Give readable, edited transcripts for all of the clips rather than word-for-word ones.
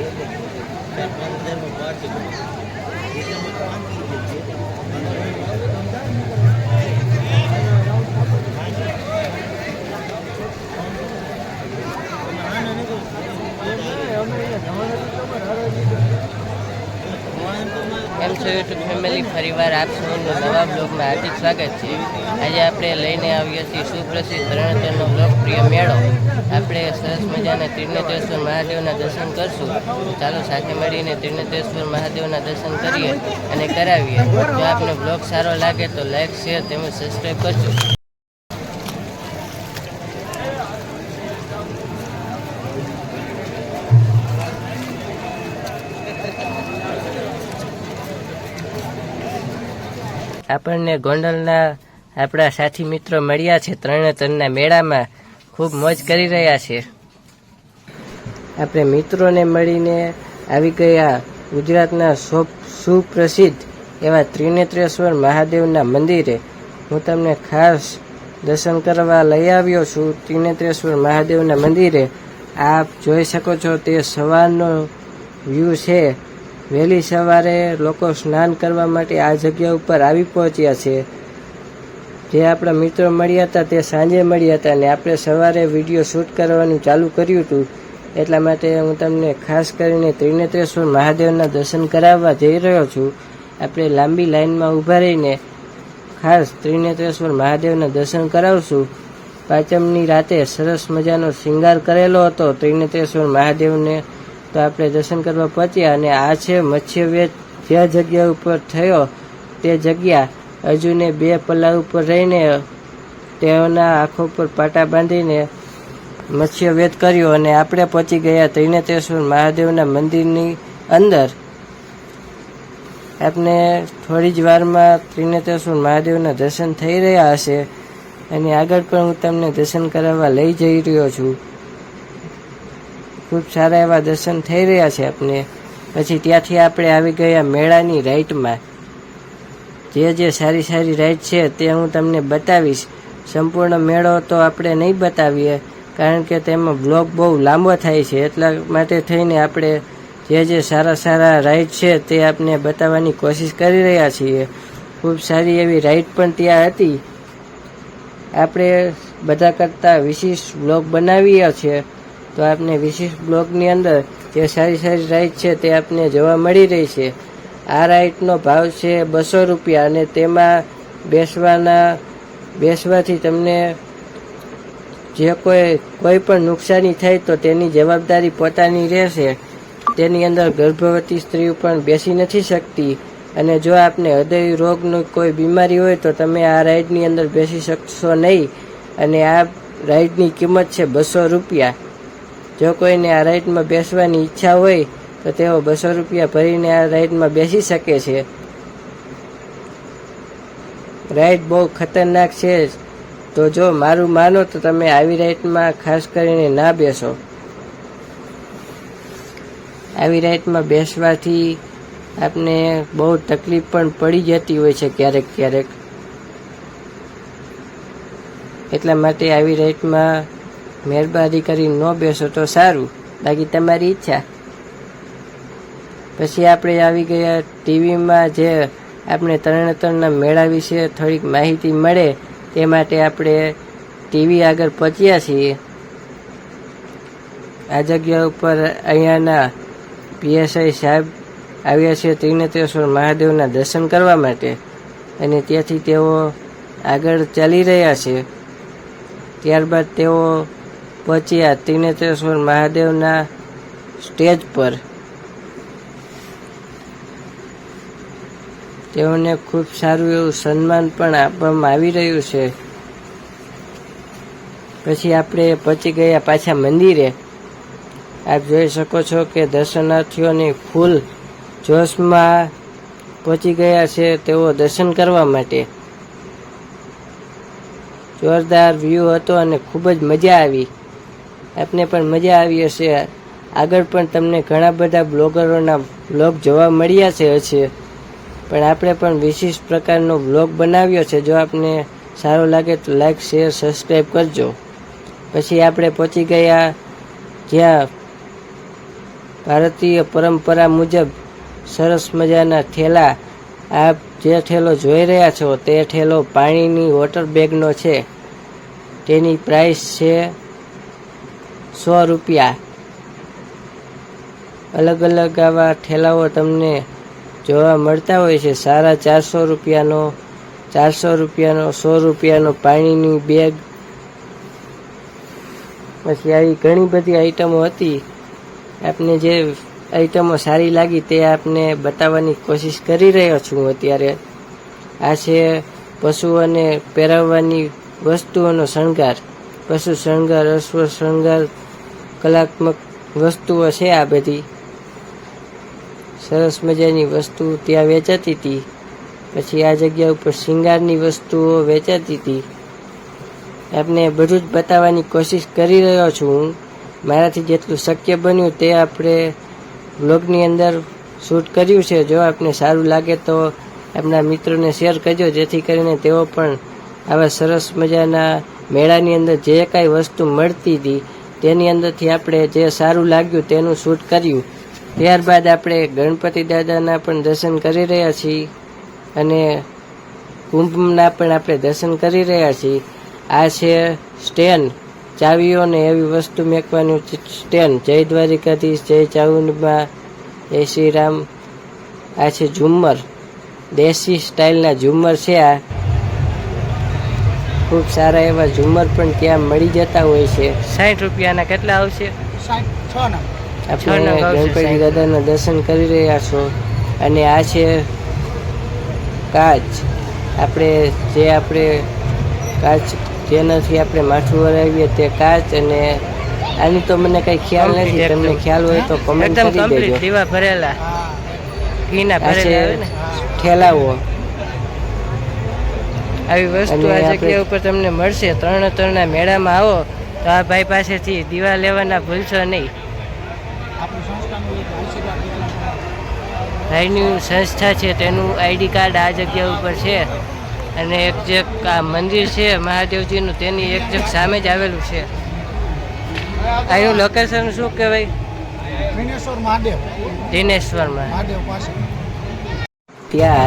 કેમ છો YouTube family, ફરીવાર આપ સૌનું નવા બ્લોગમાં હાર્દિક સ્વાગત છે। આજે આપણે લઈને આવીએ છીએ સુપ્રસિદ્ધ રણોત્સવનો લોકપ્રિય મેળો। આપણે સરસ મજાના ત્રિનેત્રેશ્વર મહાદેવના દર્શન કરશું। ચાલો સાથે મળીને ત્રિનેત્રેશ્વર મહાદેવના દર્શન કરીએ અને કરાવીએ। જો આપને બ્લોગ સારો લાગે તો લાઈક, શેર તેમજ સબસ્ક્રાઈબ કરજો। આપણને ગોંડલના આપણા સાથી મિત્રો મળ્યા છે। ત્રણેતરના મેળામાં ખૂબ મોજ કરી રહ્યા છે। આપણે મિત્રોને મળીને આવી ગયા ગુજરાતના સુપ્રસિદ્ધ એવા ત્રિનેત્રેશ્વર મહાદેવના મંદિરે। હું તમને ખાસ દર્શન કરવા લઈ આવ્યો છું ત્રિનેત્રેશ્વર મહાદેવના મંદિરે। આપ જોઈ શકો છો તે સવારનો વ્યૂ છે। વહેલી સવારે લોકો સ્નાન કરવા માટે આ જગ્યા ઉપર આવી પહોંચ્યા છે। જે આપણા મિત્રો મળ્યા હતા તે સાંજે મળ્યા હતા અને આપણે સવારે વિડીયો શૂટ કરવાનું ચાલુ કર્યું હતું। એટલા માટે હું તમને ખાસ કરીને ત્રિનેત્રેશ્વર મહાદેવના દર્શન કરાવવા જઈ રહ્યો છું। આપણે લાંબી લાઈનમાં ઊભા રહીને ખાસ ત્રિનેત્રેશ્વર મહાદેવના દર્શન કરાવશું। પાંચમની રાતે સરસ મજાનો શૃંગાર કરેલો હતો ત્રિનેત્રેશ્વર મહાદેવને, તો આપણે દર્શન કરવા પહોંચ્યા। અને આ છે મત્સ્યવેદ જે જગ્યા ઉપર થયો તે જગ્યા। અર્જુને 2 પલ્લા ઉપર રહીને તેઓના આંખો પર પાટા બાંધીને મત્સ્યવેદ કર્યો અને આપણે પહોંચી ગયા ત્રિનેત્રેશ્વર મહાદેવના મંદિરની અંદર। આપને થોડી જ વારમાં ત્રિનેત્રેશ્વર મહાદેવના દર્શન થઈ રહ્યા હશે અને આગળ પણ હું તમને દર્શન કરાવવા લઈ જઈ રહ્યો છું। ખૂબ સારા એવા દર્શન થઈ રહ્યા છે આપને। પછી ત્યાંથી આપણે આવી ગયા મેળાની રાઈટમાં। જે સારી સારી રાઈડ છે તે હું તમને બતાવીશ। સંપૂર્ણ મેળો તો આપણે નહીં બતાવીએ કારણ કે તેમાં બ્લોગ બહુ લાંબો થાય છે। એટલા માટે થઈને આપણે જે સારા રાઈડ છે તે આપને બતાવવાની કોશિશ કરી રહ્યા છીએ। ખૂબ સારી એવી રાઈડ પણ ત્યાં હતી। આપણે બધા કરતાં વિશિષ્ટ બ્લોગ બનાવીએ છીએ, તો આપને વિશિષ્ટ બ્લોગની અંદર જે સારી રાઈડ છે તે આપને જોવા મળી રહી છે। આ રાઈડનો ભાવ છે 200 રૂપિયા અને તેમાં બેસવાથી તમને જે કોઈ પણ નુકસાની થાય તો તેની જવાબદારી પોતાની રહેશે। તેની અંદર ગર્ભવતી સ્ત્રીઓ પણ બેસી નથી શકતી અને જો આપને હૃદય રોગની કોઈ બીમારી હોય તો તમે આ રાઈડની અંદર બેસી શકશો નહીં અને આ રાઈડની કિંમત છે 200 રૂપિયા। જો કોઈને આ રાઈડમાં બેસવાની ઈચ્છા હોય તો તેઓ 200 રૂપિયા ભરીને આ રાઈડમાં બેસી શકે છે। રાઈડ બહુ ખતરનાક છે, તો જો મારું માનો તો તમે આવી રાઈડમાં ખાસ કરીને ના બેસો। આવી રાઈડમાં બેસવાથી આપને બહુ તકલીફ પણ પડી જતી હોય છે ક્યારેક। એટલા માટે આવી રાઈડમાં મહેરબાની કરી ન બેસો તો સારું, બાકી તમારી ઈચ્છા। પછી આપણે આવી ગયા ટીવીમાં જે આપણે તરણેતરના મેળા વિશે થોડીક માહિતી મળે તે માટે આપણે ટીવી આગળ પહોંચ્યા છીએ। આ જગ્યા ઉપર અહીંયાના પીએસઆઈ સાહેબ આવ્યા છે ત્રિનેત્રેશ્વર મહાદેવના દર્શન કરવા માટે અને ત્યાંથી તેઓ આગળ ચાલી રહ્યા છે। ત્યારબાદ તેઓ પહોંચ્યા ત્રિનેત્રેશ્વર મહાદેવના સ્ટેજ પર। તેઓને ખૂબ સારું એવું સન્માન પણ આપવામાં આવી રહ્યું છે। પછી આપણે પહોંચી ગયા પાછા મંદિરે। આપ જોઈ શકો છો કે દર્શનાર્થીઓની ફૂલ જોશમાં પહોંચી ગયા છે તેઓ દર્શન કરવા માટે। જોરદાર વ્યૂ હતો અને ખૂબ જ મજા આવી। આપને પણ મજા આવી હશે। આગળ પણ તમને ઘણા બધા બ્લોગરોના બ્લોગ જોવા મળ્યા હશે, પણ આપણે પણ વિશિષ્ટ પ્રકારનો બ્લોગ બનાવ્યો છે। જો આપને સારો લાગે તો લાઈક, શેર, સબસ્ક્રાઈબ કરજો। પછી આપણે પહોંચી ગયા જ્યાં ભારતીય પરંપરા મુજબ સરસ મજાના ઠેલા. આપ જે ઠેલો જોઈ રહ્યા છો તે ઠેલો પાણીની વોટર બેગનો છે. તેની પ્રાઇસ છે 100 રૂપિયા. અલગ અલગ આવા ઠેલાઓ તમને જોવા મળતા હોય છે. સારા 400 રૂપિયાનો, 400 રૂપિયાનો, 100 રૂપિયાનો પાણીની બેગ. પછી આવી ઘણી બધી આઈટમો હતી. આપને જે આઈટમો સારી લાગી તે આપને બતાવવાની કોશિશ કરી રહ્યો છું અત્યારે. આ છે પશુઓને પહેરાવવાની વસ્તુઓનો શણગાર. પશુ શણગાર, અશ્વ શણગાર, કલાત્મક વસ્તુઓ છે આ બધી. સરસ મજાની વસ્તુ ત્યાં વેચાતી હતી. પછી આ જગ્યા ઉપર શિંગારની વસ્તુઓ વેચાતી હતી. આપને બધું જ બતાવવાની કોશિશ કરી રહ્યો છું હું. મારાથી જેટલું શક્ય બન્યું તે આપણે બ્લોગની અંદર શૂટ કર્યું છે. જો આપને સારું લાગે તો આપણા મિત્રોને શેર કરજો, જેથી કરીને તેઓ પણ આવા સરસ મજાના મેળાની અંદર જે કાંઈ વસ્તુ મળતી હતી તેની અંદરથી આપણે જે સારું લાગ્યું તેનું શૂટ કર્યું. ત્યારબાદ આપણે ગણપતિ દાદાના પણ દર્શન કરી રહ્યા છીએ અને કુંભના પણ આપણે દર્શન કરી રહ્યા છીએ. આ છે સ્ટેન્ડ, ચાવીઓ ને એવી વસ્તુ મેકવાનું સ્ટેન્ડ. જય દ્વારિકાધીશ, જય ચાઉંડમાં, જય શ્રી રામ. આ છે ઝુમ્મર, દેશી સ્ટાઇલના ઝુમ્મર છે આ. ખૂબ સારા એવા ઝુમ્મર પણ ત્યાં મળી જતા હોય છે. 60 રૂપિયાના કેટલા આવશે? 6 ના. આપણે ગણપતિ દાદાના દર્શન કરી રહ્યા છો. અને આ છે કાચ. આપણે કાચ જેનાથી આપણે માથું વરાવીએ તે કાચ. અને આની તો મને કઈ ખ્યાલ નથી, તમને ખ્યાલ હોય તો કમેન્ટ કરી દેજો. દીવા ભરેલા ઘીના ભરેલા ઠેલાઓ. આવી વસ્તુ આ જગ્યા ઉપર તમને મળશે. ત્રણના મેળામાં આવો તો આ ભાઈ પાસેથી દીવા લેવાના ભૂલશો નહીં. ભાઈની સંસ્થા છે તેનું આઈડી કાર્ડ આ જગ્યા ઉપર છે. અને એક જે આ મંદિર છે મહાદેવજીનું તેની એક સામે જ આવેલું છે. આનું લોકેશન શું કહેવાય? દિનેશ્વરમાં. ત્યાં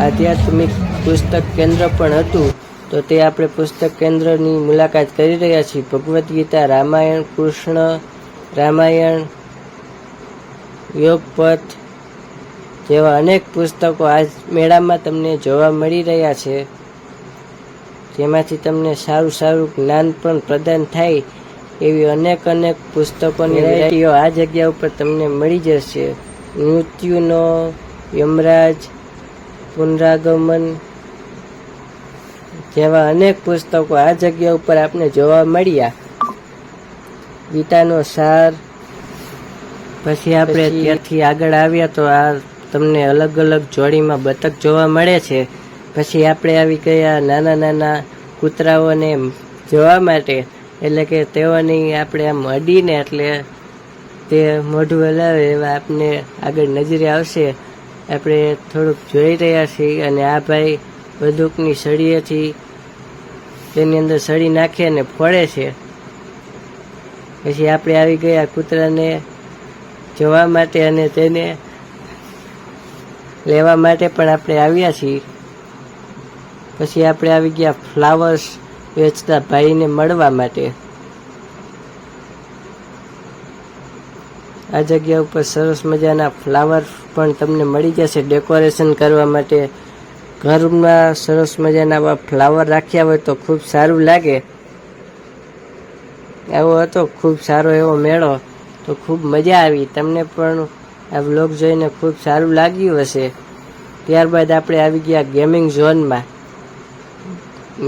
આધ્યાત્મિક પુસ્તક કેન્દ્ર પણ હતું. તો તે આપણે પુસ્તક કેન્દ્રની મુલાકાત કરી રહ્યા છીએ. ભગવદ્ ગીતા, રામાયણ, કૃષ્ણ રામાયણ, યોગપથ જેવા અનેક પુસ્તકો આ મેળામાં તમને જોવા મળી રહ્યા છે. જેમાંથી તમને સારું જ્ઞાન પણ પ્રદાન થાય એવી અનેક પુસ્તકોની વેરાયટીઓ આ જગ્યા ઉપર તમને મળી જશે. મૃત્યુનો, યમરાજ, પુનરાગમન જેવા અનેક પુસ્તકો આ જગ્યા ઉપર આપને જોવા મળ્યા. ગીતાનો સાર. પછી આપણે ત્યાંથી આગળ આવ્યા તો આ તમને અલગ જોડીમાં બતક જોવા મળે છે. પછી આપણે આવી ગયા નાના કૂતરાઓને જોવા માટે. એટલે કે તેઓની આપણે આમ અડીને એટલે તે મોઢું હલાવે એવા આપને આગળ નજરે આવશે. આપણે થોડુંક જોઈ રહ્યા છીએ. અને આ ભાઈ બંદૂકની સળીએથી તેની અંદર સળી નાખી અને ફોડે છે. પછી આપણે આવી ગયા કૂતરાને જોવા માટે અને તેને લેવા માટે પણ આપણે આવ્યા છીએ. પછી આપણે આવી ગયા ફ્લાવર્સ વેચતા ભાઈને મળવા માટે. આ જગ્યા ઉપર સરસ મજાના ફ્લાવર પણ તમને મળી જશે ડેકોરેશન કરવા માટે. ઘરમાં સરસ મજાના આવા ફ્લાવર રાખ્યા હોય તો ખૂબ સારું લાગે. આવો હતો ખૂબ સારો એવો મેળો. તો ખૂબ મજા આવી. તમને પણ આ વ્લોગ જોઈને ખૂબ સારું લાગ્યું હશે. ત્યારબાદ આપણે આવી ગયા ગેમિંગ ઝોનમાં.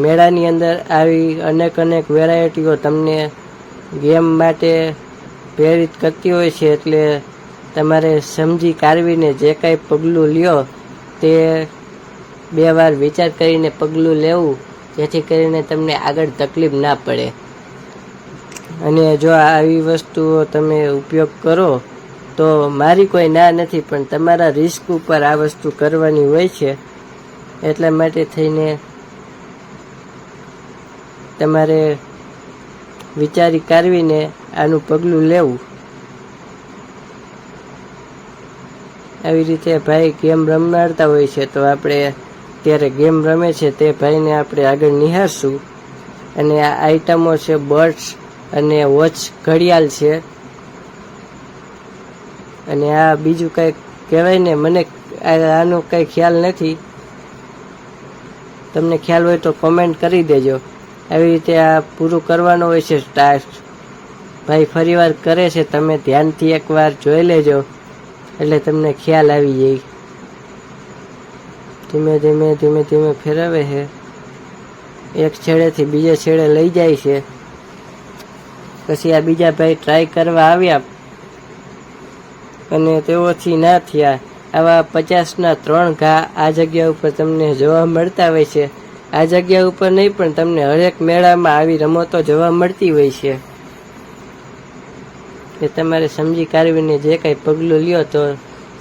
મેળાની અંદર આવી અનેક વેરાયટીઓ તમને ગેમ માટે પ્રેરિત કરતી હોય છે. એટલે તમારે સમજી કારવીને જે કાંઈ પગલું લ્યો તે 2 વાર વિચાર કરીને પગલું લેવું, જેથી કરીને તમને આગળ તકલીફ ના પડે. અને જો આવી વસ્તુઓ તમે ઉપયોગ કરો તો મારી કોઈ ના નથી, પણ તમારા રિસ્ક ઉપર આ વસ્તુ કરવાની હોય છે. એટલા માટે થઈને તમારે વિચારી કાઢવીને આનું પગલું લેવું. આવી રીતે ભાઈ ગેમ રમાડતા હોય છે, તો આપણે અત્યારે ગેમ રમે છે તે ભાઈને આપણે આગળ નિહાળશું. અને આ આઈટમો છે બર્ડ્સ અને વોચ ઘડિયાળ છે. અને આ બીજું કંઈક કહેવાય ને, મને આનો કંઈ ખ્યાલ નથી. તમને ખ્યાલ હોય તો કોમેન્ટ કરી દેજો. આવી રીતે આ પૂરું કરવાનું હોય છે ટાસ્ક. ભાઈ ફરીવાર કરે છે, તમે ધ્યાનથી એકવાર જોઈ લેજો એટલે તમને ખ્યાલ આવી જાય. ધીમે ધીમે ફેરવે છે, એક છેડેથી બીજે છેડે લઈ જાય છે. પછી આ બીજા ભાઈ ટ્રાય કરવા આવ્યા અને તેઓથી ના થયા. આવા 50ના 3 ઘા આ જગ્યા ઉપર તમને જોવા મળતા હોય છે. આ જગ્યા ઉપર નહીં પણ તમને હરેક મેળામાં આવી રમતો જોવા મળતી હોય છે. કે તમારે સમજી કાઢવીને જે કાંઈ પગલું લ્યો તો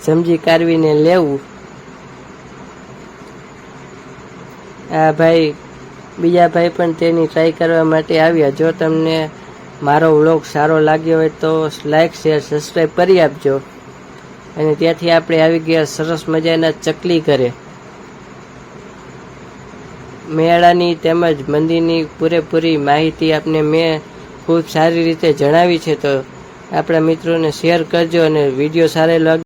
સમજી કાઢવીને લેવું. આ ભાઈ બીજા ભાઈ પણ તેની ટ્રાય કરવા માટે આવ્યા. જો તમને મારો વ્લોગ સારો લાગ્યો હોય તો લાઈક શેર સબસ્ક્રાઈબ કરી આપજો. અને ત્યાંથી આપણે આવી ગયા સરસ મજાના ચકલી ઘરે. મેળાની તેમજ મંદિરની પૂરેપૂરી માહિતી આપને મેં ખૂબ સારી રીતે જણાવી છે, તો આપણા મિત્રોને શેર કરજો. અને વિડીયો સારો લાગે